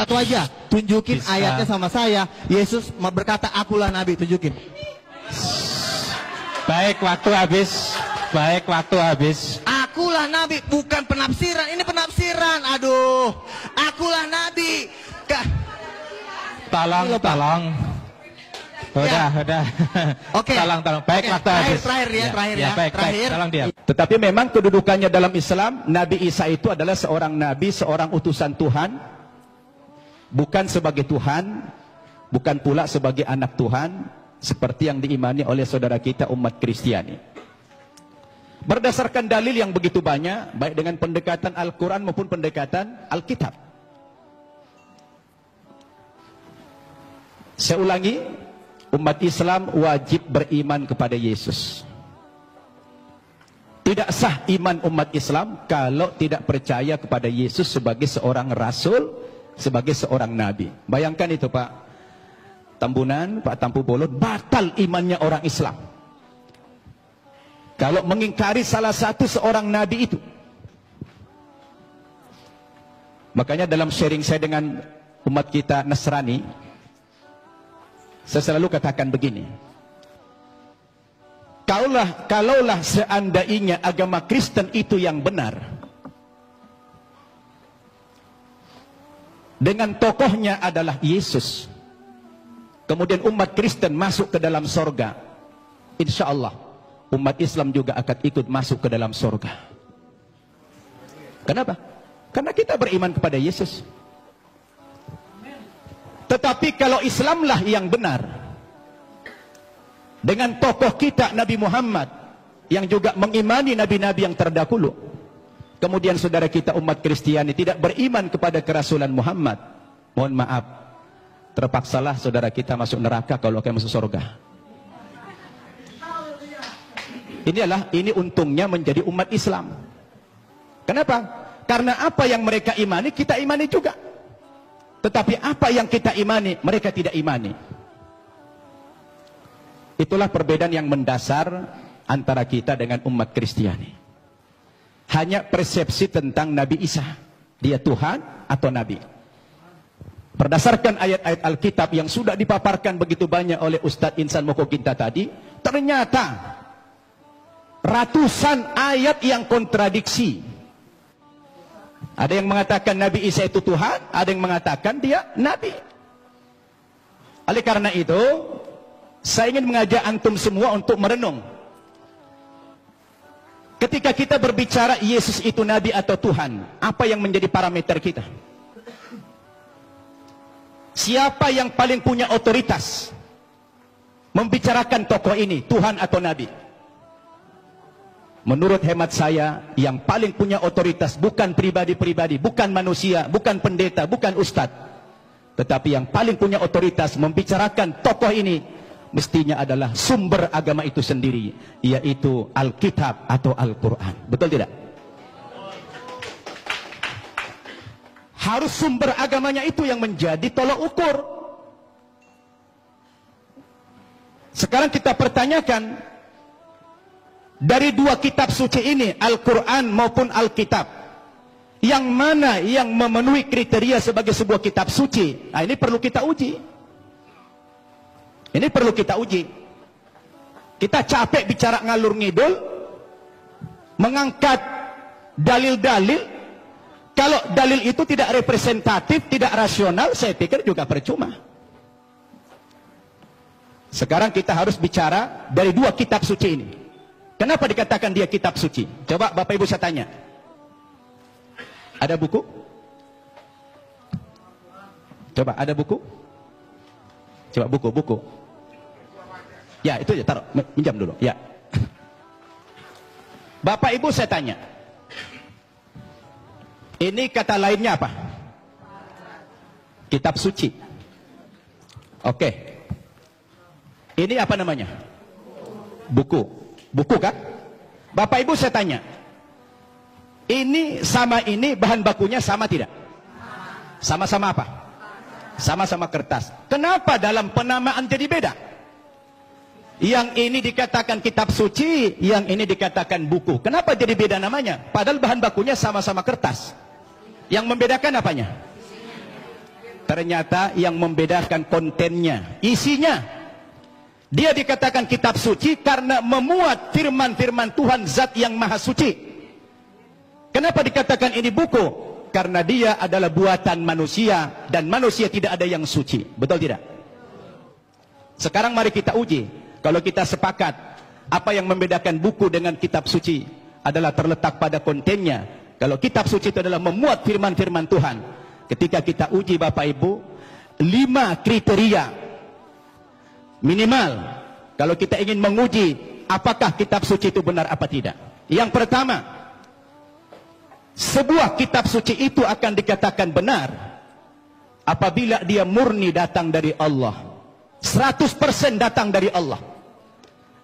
Satu aja, tunjukin Bisa. ayatnya sama saya. Yesus berkata, akulah nabi, tunjukin. Baik, waktu habis. Baik, waktu habis. Akulah nabi, bukan penafsiran. Ini penafsiran. Aduh, akulah nabi. Tolong, Ini loh, Pak. tolong. Udah. Oke. Tolong. Baik, Oke, waktu habis. terakhir ya, terakhir ya. Baik, Terakhir. tolong diam. Tetapi memang kedudukannya dalam Islam, Nabi Isa itu adalah seorang nabi, seorang utusan Tuhan, bukan sebagai Tuhan, bukan pula sebagai anak Tuhan, seperti yang diimani oleh saudara kita umat Kristiani. Berdasarkan dalil yang begitu banyak, baik dengan pendekatan Al-Quran maupun pendekatan Alkitab. Saya ulangi, umat Islam wajib beriman kepada Yesus. Tidak sah iman umat Islam kalau tidak percaya kepada Yesus sebagai seorang rasul, sebagai seorang nabi. Bayangkan itu Pak Tambunan, Pak Tampu Bolon, batal imannya orang Islam kalau mengingkari salah satu seorang nabi itu. Makanya dalam sharing saya dengan umat kita Nasrani, saya selalu katakan begini, kalaulah seandainya agama Kristen itu yang benar, dengan tokohnya adalah Yesus, kemudian umat Kristen masuk ke dalam sorga, insya Allah umat Islam juga akan ikut masuk ke dalam sorga. Kenapa? Karena kita beriman kepada Yesus. Tetapi kalau Islamlah yang benar, dengan tokoh kita Nabi Muhammad yang juga mengimani nabi-nabi yang terdahulu, kemudian saudara kita umat Kristiani tidak beriman kepada kerasulan Muhammad, mohon maaf, terpaksalah saudara kita masuk neraka kalau akan masuk surga. Ini untungnya menjadi umat Islam. Kenapa? Karena apa yang mereka imani, kita imani juga. Tetapi apa yang kita imani, mereka tidak imani. Itulah perbedaan yang mendasar antara kita dengan umat Kristiani. Hanya persepsi tentang Nabi Isa, dia Tuhan atau Nabi. Berdasarkan ayat-ayat Alkitab yang sudah dipaparkan begitu banyak oleh Ustadz Insan Mokoginta tadi, ternyata ratusan ayat yang kontradiksi. Ada yang mengatakan Nabi Isa itu Tuhan, ada yang mengatakan dia Nabi. Oleh karena itu, saya ingin mengajak antum semua untuk merenung. Ketika kita berbicara Yesus itu Nabi atau Tuhan, apa yang menjadi parameter kita? Siapa yang paling punya otoritas membicarakan tokoh ini, Tuhan atau Nabi? Menurut hemat saya, yang paling punya otoritas bukan pribadi-pribadi, bukan manusia, bukan pendeta, bukan ustadz, tetapi yang paling punya otoritas membicarakan tokoh ini mestinya adalah sumber agama itu sendiri, yaitu Alkitab atau Al-Quran. Betul tidak? Harus sumber agamanya itu yang menjadi tolok ukur. Sekarang kita pertanyakan, dari dua kitab suci ini, Al-Quran maupun Alkitab, yang mana yang memenuhi kriteria sebagai sebuah kitab suci? Nah, ini perlu kita uji. Ini perlu kita uji. Kita capek bicara ngalur ngidul, mengangkat dalil-dalil. Kalau dalil itu tidak representatif, tidak rasional, saya pikir juga percuma. Sekarang kita harus bicara dari dua kitab suci ini. Kenapa dikatakan dia kitab suci? Coba Bapak Ibu saya tanya. Ada buku? Coba, ada buku? Coba buku. Ya, itu aja, taruh, minjam dulu. Ya. Bapak Ibu saya tanya. Ini kata lainnya apa? Kitab suci. Oke. Ini apa namanya? Buku. Buku kan? Bapak Ibu saya tanya, ini sama ini bahan bakunya sama tidak? Sama-sama apa? Sama-sama kertas. Kenapa dalam penamaan jadi beda? Yang ini dikatakan kitab suci, yang ini dikatakan buku. Kenapa jadi beda namanya? Padahal bahan bakunya sama-sama kertas. Yang membedakan apanya? Ternyata yang membedakan kontennya, isinya. Dia dikatakan kitab suci karena memuat firman-firman Tuhan Zat yang Maha Suci. Kenapa dikatakan ini buku? Karena dia adalah buatan manusia dan manusia tidak ada yang suci. Betul tidak? Sekarang mari kita uji. Kalau kita sepakat, apa yang membedakan buku dengan kitab suci adalah terletak pada kontennya. Kalau kitab suci itu adalah memuat firman-firman Tuhan. Ketika kita uji Bapak Ibu, 5 kriteria minimal kalau kita ingin menguji apakah kitab suci itu benar apa tidak. Yang pertama, sebuah kitab suci itu akan dikatakan benar apabila dia murni datang dari Allah, 100% datang dari Allah,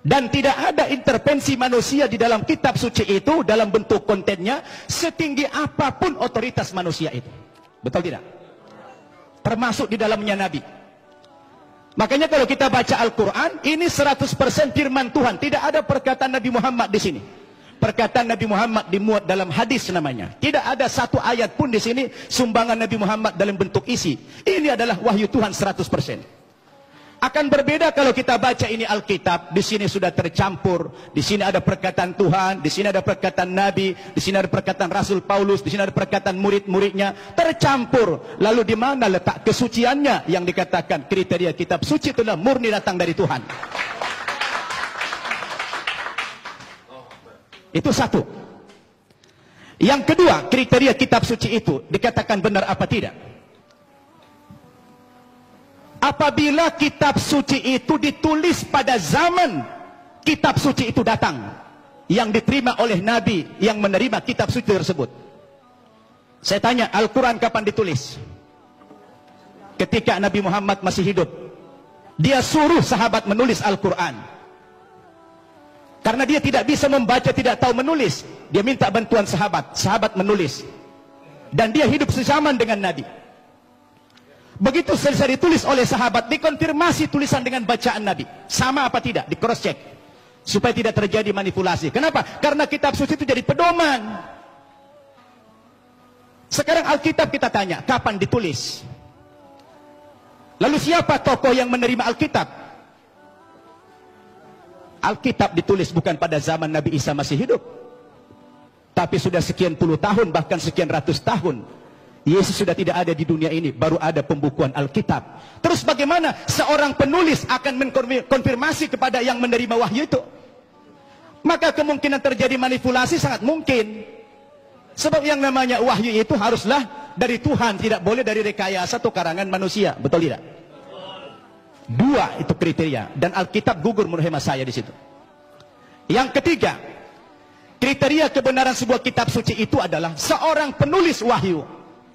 dan tidak ada intervensi manusia di dalam kitab suci itu dalam bentuk kontennya setinggi apapun otoritas manusia itu. Betul tidak? Termasuk di dalamnya Nabi. Makanya kalau kita baca Al-Quran, ini 100% firman Tuhan. Tidak ada perkataan Nabi Muhammad di sini. Perkataan Nabi Muhammad dimuat dalam hadis namanya. Tidak ada satu ayat pun di sini sumbangan Nabi Muhammad dalam bentuk isi. Ini adalah wahyu Tuhan 100%. Akan berbeda kalau kita baca ini Alkitab, di sini sudah tercampur, di sini ada perkataan Tuhan, di sini ada perkataan Nabi, di sini ada perkataan Rasul Paulus, di sini ada perkataan murid-muridnya, tercampur. Lalu di mana letak kesuciannya yang dikatakan kriteria kitab suci itulah murni datang dari Tuhan. Itu satu. Yang kedua, kriteria kitab suci itu dikatakan benar apa tidak? Apabila kitab suci itu ditulis pada zaman kitab suci itu datang, yang diterima oleh Nabi yang menerima kitab suci tersebut. Saya tanya, Al-Quran kapan ditulis? Ketika Nabi Muhammad masih hidup. Dia suruh sahabat menulis Al-Quran. Karena dia tidak bisa membaca, tidak tahu menulis. Dia minta bantuan sahabat, sahabat menulis. Dan dia hidup sezaman dengan Nabi. Begitu selesai ditulis oleh sahabat, dikonfirmasi tulisan dengan bacaan Nabi. Sama apa tidak? Di cross check. Supaya tidak terjadi manipulasi. Kenapa? Karena kitab suci itu jadi pedoman. Sekarang Alkitab kita tanya, kapan ditulis? Lalu siapa tokoh yang menerima Alkitab? Alkitab ditulis bukan pada zaman Nabi Isa masih hidup. Tapi sudah sekian puluh tahun, bahkan sekian ratus tahun. Yesus sudah tidak ada di dunia ini, baru ada pembukuan Alkitab. Terus bagaimana seorang penulis akan mengkonfirmasi kepada yang menerima wahyu itu? Maka kemungkinan terjadi manipulasi sangat mungkin. Sebab yang namanya wahyu itu haruslah dari Tuhan, tidak boleh dari rekayasa atau karangan manusia. Betul tidak? Dua itu kriteria, dan Alkitab gugur menurut hemat saya di situ. Yang ketiga, kriteria kebenaran sebuah kitab suci itu adalah seorang penulis wahyu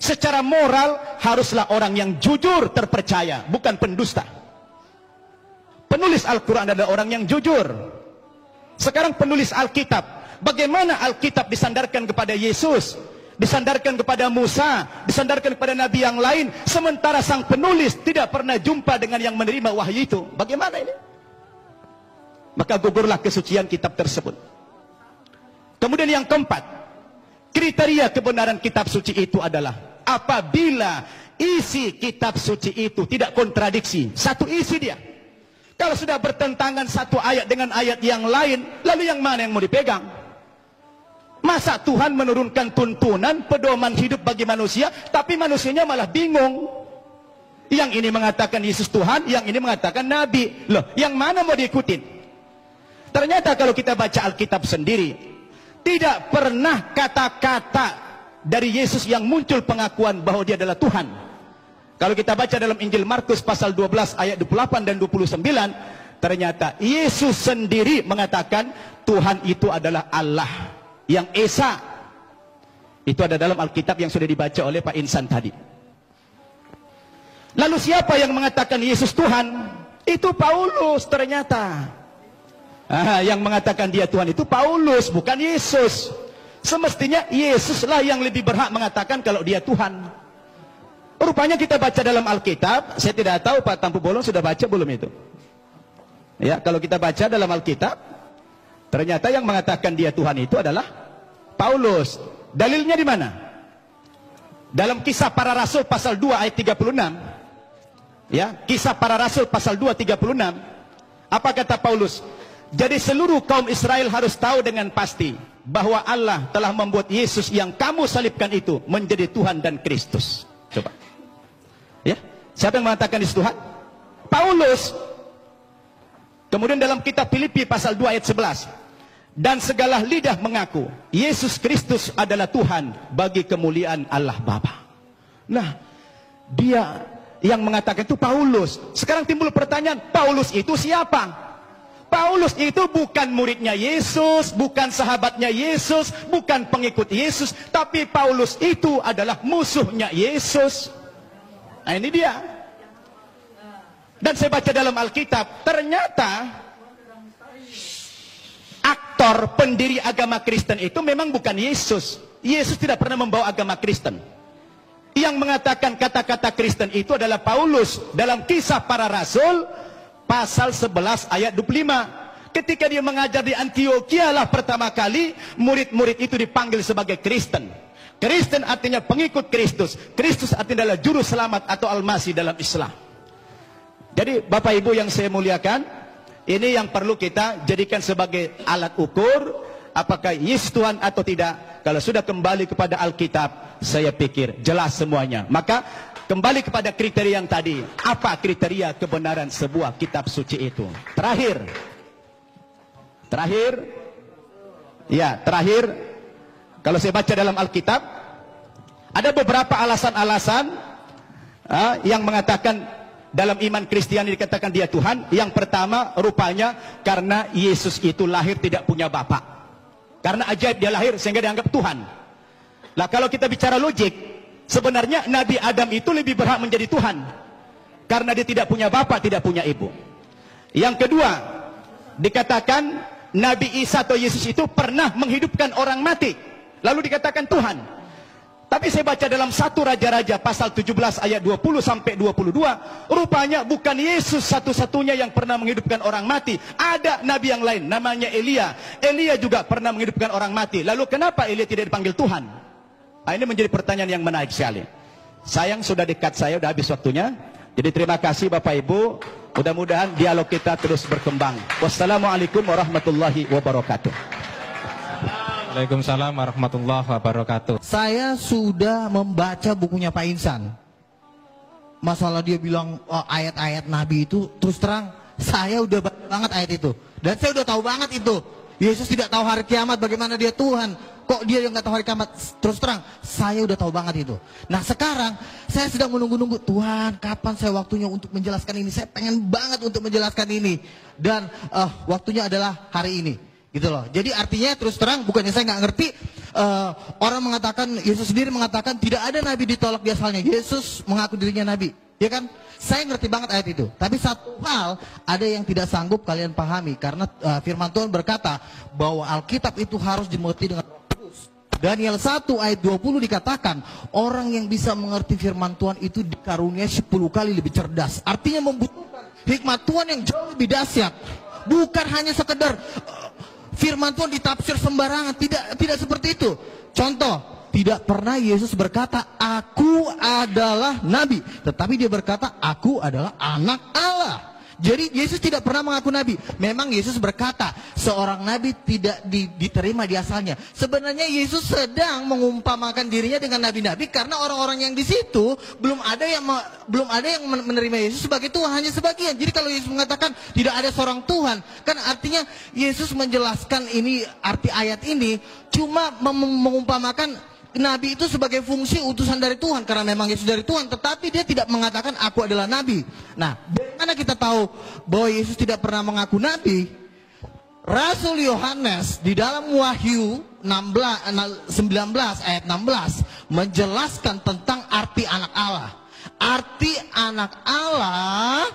secara moral haruslah orang yang jujur, terpercaya, bukan pendusta. Penulis Al-Quran adalah orang yang jujur. Sekarang penulis Alkitab, bagaimana Alkitab disandarkan kepada Yesus, disandarkan kepada Musa, disandarkan kepada Nabi yang lain, sementara sang penulis tidak pernah jumpa dengan yang menerima wahyu itu. Bagaimana ini? Maka gugurlah kesucian kitab tersebut. Kemudian yang keempat, kriteria kebenaran kitab suci itu adalah apabila isi kitab suci itu tidak kontradiksi. Satu isi dia. Kalau sudah bertentangan satu ayat dengan ayat yang lain, lalu yang mana yang mau dipegang? Masa Tuhan menurunkan tuntunan pedoman hidup bagi manusia, tapi manusianya malah bingung. Yang ini mengatakan Yesus Tuhan, yang ini mengatakan Nabi. Loh, yang mana mau diikutin? Ternyata kalau kita baca Alkitab sendiri, tidak pernah kata-kata dari Yesus yang muncul pengakuan bahwa dia adalah Tuhan. Kalau kita baca dalam Injil Markus pasal 12 ayat 28 dan 29, ternyata Yesus sendiri mengatakan Tuhan itu adalah Allah yang Esa. Itu ada dalam Alkitab yang sudah dibaca oleh Pak Insan tadi. Lalu siapa yang mengatakan Yesus Tuhan? Itu Paulus ternyata. Yang mengatakan dia Tuhan itu Paulus, bukan Yesus. Semestinya Yesuslah yang lebih berhak mengatakan kalau dia Tuhan. Rupanya kita baca dalam Alkitab, saya tidak tahu Pak Tampu Bolong sudah baca belum itu. Ya, kalau kita baca dalam Alkitab, ternyata yang mengatakan dia Tuhan itu adalah Paulus. Dalilnya di mana? Dalam Kisah Para Rasul pasal 2 ayat 36, ya, Kisah Para Rasul pasal 2 36, apa kata Paulus? Jadi seluruh kaum Israel harus tahu dengan pasti bahwa Allah telah membuat Yesus yang kamu salibkan itu menjadi Tuhan dan Kristus. Coba. Ya, siapa yang mengatakan Yesus Tuhan? Paulus. Kemudian dalam kitab Filipi pasal 2 ayat 11, dan segala lidah mengaku Yesus Kristus adalah Tuhan bagi kemuliaan Allah Bapa. Nah, dia yang mengatakan itu Paulus. Sekarang timbul pertanyaan, Paulus itu siapa? Paulus itu bukan muridnya Yesus, bukan sahabatnya Yesus, bukan pengikut Yesus, tapi Paulus itu adalah musuhnya Yesus. Nah, ini dia. Dan saya baca dalam Alkitab, ternyata aktor pendiri agama Kristen itu memang bukan Yesus. Yesus tidak pernah membawa agama Kristen. Yang mengatakan kata-kata Kristen itu adalah Paulus dalam Kisah Para Rasul pasal 11 ayat 25. Ketika dia mengajar di Antioquia lah pertama kali murid-murid itu dipanggil sebagai Kristen. Kristen artinya pengikut Kristus. Kristus artinya adalah juru selamat atau Al-Masih dalam Islam. Jadi Bapak Ibu yang saya muliakan, ini yang perlu kita jadikan sebagai alat ukur apakah Yesus Tuhan atau tidak. Kalau sudah kembali kepada Alkitab, saya pikir jelas semuanya. Maka kembali kepada kriteria yang tadi. Apa kriteria kebenaran sebuah kitab suci itu? Terakhir. Kalau saya baca dalam Alkitab, ada beberapa alasan-alasan yang mengatakan dalam iman Kristiani dikatakan dia Tuhan. Yang pertama, rupanya karena Yesus itu lahir tidak punya bapak. Karena ajaib dia lahir sehingga dianggap Tuhan. Lah kalau kita bicara logik, sebenarnya Nabi Adam itu lebih berhak menjadi Tuhan. Karena dia tidak punya bapak, tidak punya ibu. Yang kedua, dikatakan Nabi Isa atau Yesus itu pernah menghidupkan orang mati. Lalu dikatakan Tuhan. Tapi saya baca dalam 1 Raja-Raja pasal 17 ayat 20 sampai 22, rupanya bukan Yesus satu-satunya yang pernah menghidupkan orang mati. Ada nabi yang lain namanya Elia. Elia juga pernah menghidupkan orang mati. Lalu kenapa Elia tidak dipanggil Tuhan? Nah, ini menjadi pertanyaan yang menarik sekali. Sayang sudah dekat, saya sudah habis waktunya. Jadi terima kasih Bapak Ibu. Mudah-mudahan dialog kita terus berkembang. Wassalamualaikum warahmatullahi wabarakatuh. Waalaikumsalam warahmatullahi wabarakatuh. Saya sudah membaca bukunya Pak Insan. Masalah dia bilang ayat-ayat Nabi itu, terus terang saya udah baca banget ayat itu. Dan saya udah tahu banget itu. Yesus tidak tahu hari kiamat, bagaimana dia Tuhan. Kok dia yang gak tahu hari kiamat? Terus terang saya udah tahu banget itu. Nah sekarang saya sedang menunggu-nunggu, Tuhan kapan saya waktunya untuk menjelaskan ini. Saya pengen banget untuk menjelaskan ini. Dan waktunya adalah hari ini. Gitu loh. Jadi artinya terus terang bukannya saya nggak ngerti, orang mengatakan, Yesus sendiri mengatakan tidak ada nabi ditolak di asalnya. Yesus mengaku dirinya nabi, ya kan? Saya ngerti banget ayat itu. Tapi satu hal ada yang tidak sanggup kalian pahami, karena firman Tuhan berkata bahwa Alkitab itu harus dimengerti dengan bagus. Daniel 1 ayat 20 dikatakan orang yang bisa mengerti firman Tuhan itu dikaruniai 10 kali lebih cerdas. Artinya membutuhkan hikmat Tuhan yang jauh lebih dahsyat. Bukan hanya sekedar firman Tuhan ditafsir sembarangan, tidak seperti itu. Contoh, tidak pernah Yesus berkata, aku adalah nabi. Tetapi dia berkata, aku adalah anak Allah. Jadi Yesus tidak pernah mengaku nabi. Memang Yesus berkata, seorang nabi tidak diterima di asalnya. Sebenarnya Yesus sedang mengumpamakan dirinya dengan nabi-nabi, karena orang-orang yang di situ belum ada yang menerima Yesus sebagai Tuhan, hanya sebagian. Jadi kalau Yesus mengatakan tidak ada seorang Tuhan, kan artinya Yesus menjelaskan ini, arti ayat ini cuma mengumpamakan nabi itu sebagai fungsi utusan dari Tuhan, karena memang Yesus dari Tuhan, tetapi dia tidak mengatakan aku adalah nabi. Nah, bagaimana kita tahu bahwa Yesus tidak pernah mengaku nabi? Rasul Yohanes di dalam Wahyu 19 ayat 16 menjelaskan tentang arti anak Allah. Arti anak Allah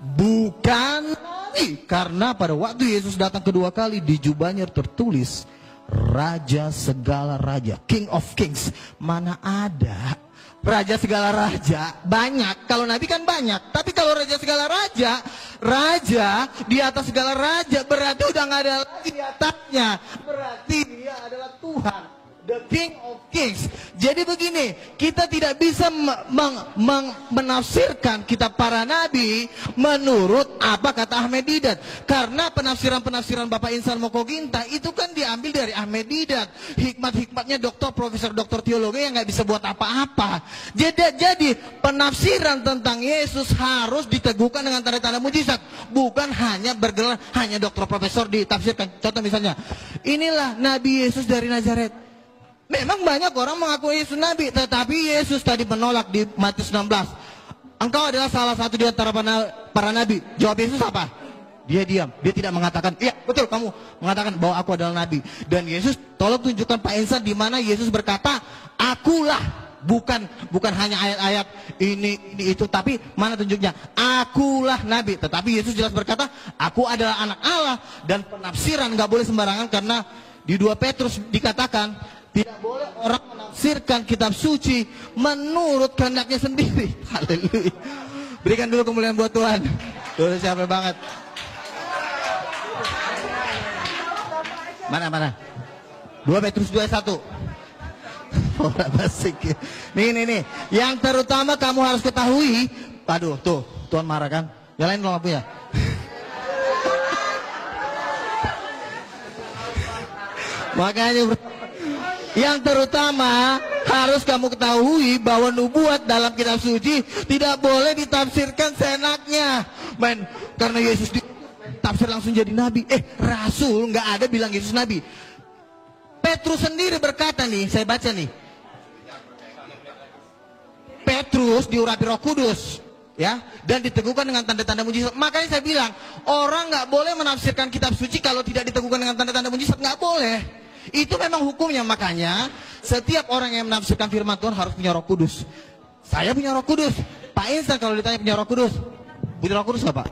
bukan nabi, karena pada waktu Yesus datang kedua kali di jubahnya tertulis Raja segala raja, King of Kings. Mana ada raja segala raja? Banyak. Kalau nabi kan banyak. Tapi kalau raja segala raja, raja di atas segala raja, berarti udah nggak ada lagi di atasnya. Berarti dia adalah Tuhan. The King of Kings. Jadi begini, kita tidak bisa menafsirkan kitab para nabi menurut apa kata Ahmed Didat. Karena penafsiran-penafsiran Bapak Insan Mokoginta itu kan diambil dari Ahmed Didat. Hikmat-hikmatnya doktor, profesor, doktor teologi yang nggak bisa buat apa-apa. Jadi penafsiran tentang Yesus harus diteguhkan dengan tanda-tanda mujizat. Bukan hanya bergelar, hanya doktor, profesor ditafsirkan. Contoh misalnya, inilah Nabi Yesus dari Nazaret. Memang banyak orang mengaku Yesus Nabi, tetapi Yesus tadi menolak di Matius 16. Engkau adalah salah satu di antara para nabi. Jawab Yesus apa? Dia diam, dia tidak mengatakan, iya betul kamu mengatakan bahwa aku adalah nabi. Dan Yesus, tolong tunjukkan Pak Insan di mana Yesus berkata, akulah, bukan hanya ayat-ayat ini itu, tapi mana tunjuknya? Akulah nabi. Tetapi Yesus jelas berkata, aku adalah anak Allah. Dan penafsiran nggak boleh sembarangan, karena di 2 Petrus dikatakan tidak boleh orang menafsirkan kitab suci menurut kehendaknya sendiri. Haleluya. Berikan dulu kemuliaan buat Tuhan. Tuh siapa banget. Mana? 2 Petrus 2:1. Orang basik. Nih. Yang terutama kamu harus ketahui. Aduh, tuh, Tuhan marah kan? Yang lain belum punya. Makanya yang terutama harus kamu ketahui bahwa nubuat dalam kitab suci tidak boleh ditafsirkan seenaknya. Karena Yesus ditafsir langsung jadi nabi. Rasul nggak ada bilang Yesus nabi. Petrus sendiri berkata nih, saya baca nih. Petrus diurapi Roh Kudus, ya, dan diteguhkan dengan tanda-tanda mujizat. Makanya saya bilang, orang nggak boleh menafsirkan kitab suci kalau tidak diteguhkan dengan tanda-tanda mujizat, nggak boleh. Itu memang hukumnya. Makanya setiap orang yang menafsirkan firman Tuhan harus punya Roh Kudus. Saya punya Roh Kudus. Pak Insan kalau ditanya punya Roh Kudus, punya Roh Kudus nggak Pak?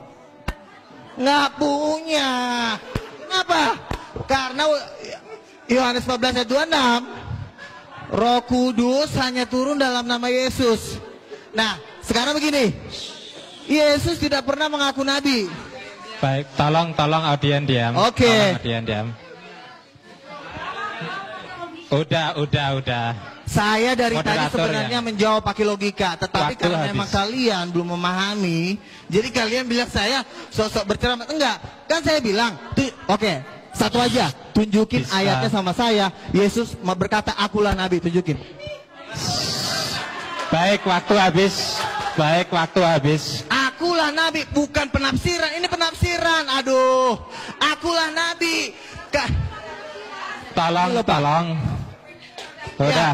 Nggak punya. Kenapa? Karena Yohanes 14 ayat 26, Roh Kudus hanya turun dalam nama Yesus. Nah, sekarang begini, Yesus tidak pernah mengaku nabi. Baik, tolong audien diam. Oke. Tolong audien diam. Udah. Saya dari tadi Moderator sebenarnya ya. menjawab pakai logika, tetapi Waktu karena habis. memang kalian belum memahami, jadi kalian bilang saya sosok berceramah. Enggak, kan saya bilang, oke, satu aja, tunjukin Bisa. ayatnya sama saya. Yesus berkata, akulah nabi, tunjukin. Baik, waktu habis. Akulah nabi, bukan penafsiran. Ini penafsiran. Aduh, akulah nabi. Tolong. Udah.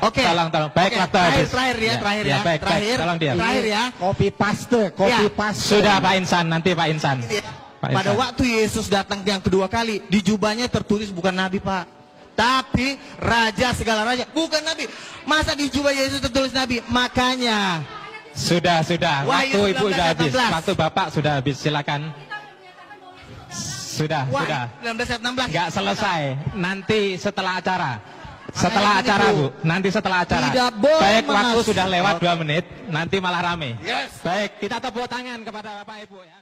Oke. Tolong. Baik, Oke, waktu habis. Terakhir ya. Baik. Tolong diam. Terakhir ya. Copy paste. Sudah Pak Insan, nanti Pak Insan. Pak Pada Insan. waktu Yesus datang yang kedua kali, di jubahnya tertulis bukan nabi Pak, tapi raja segala raja, bukan nabi. Masa di jubah Yesus tertulis nabi? Makanya Sudah. Waktu Wahyu Ibu 19, sudah habis. 18. Waktu Bapak sudah habis. Silakan. Sudah. 19 ayat 16. Nggak selesai. Nanti setelah acara. Makanya ini, Bu. Nanti setelah acara. Tidak boleh Baik, waktu menafsir- sudah lewat Oke. 2 menit. Nanti malah rame. Yes. Baik, kita tepuk tangan kepada Bapak Ibu ya.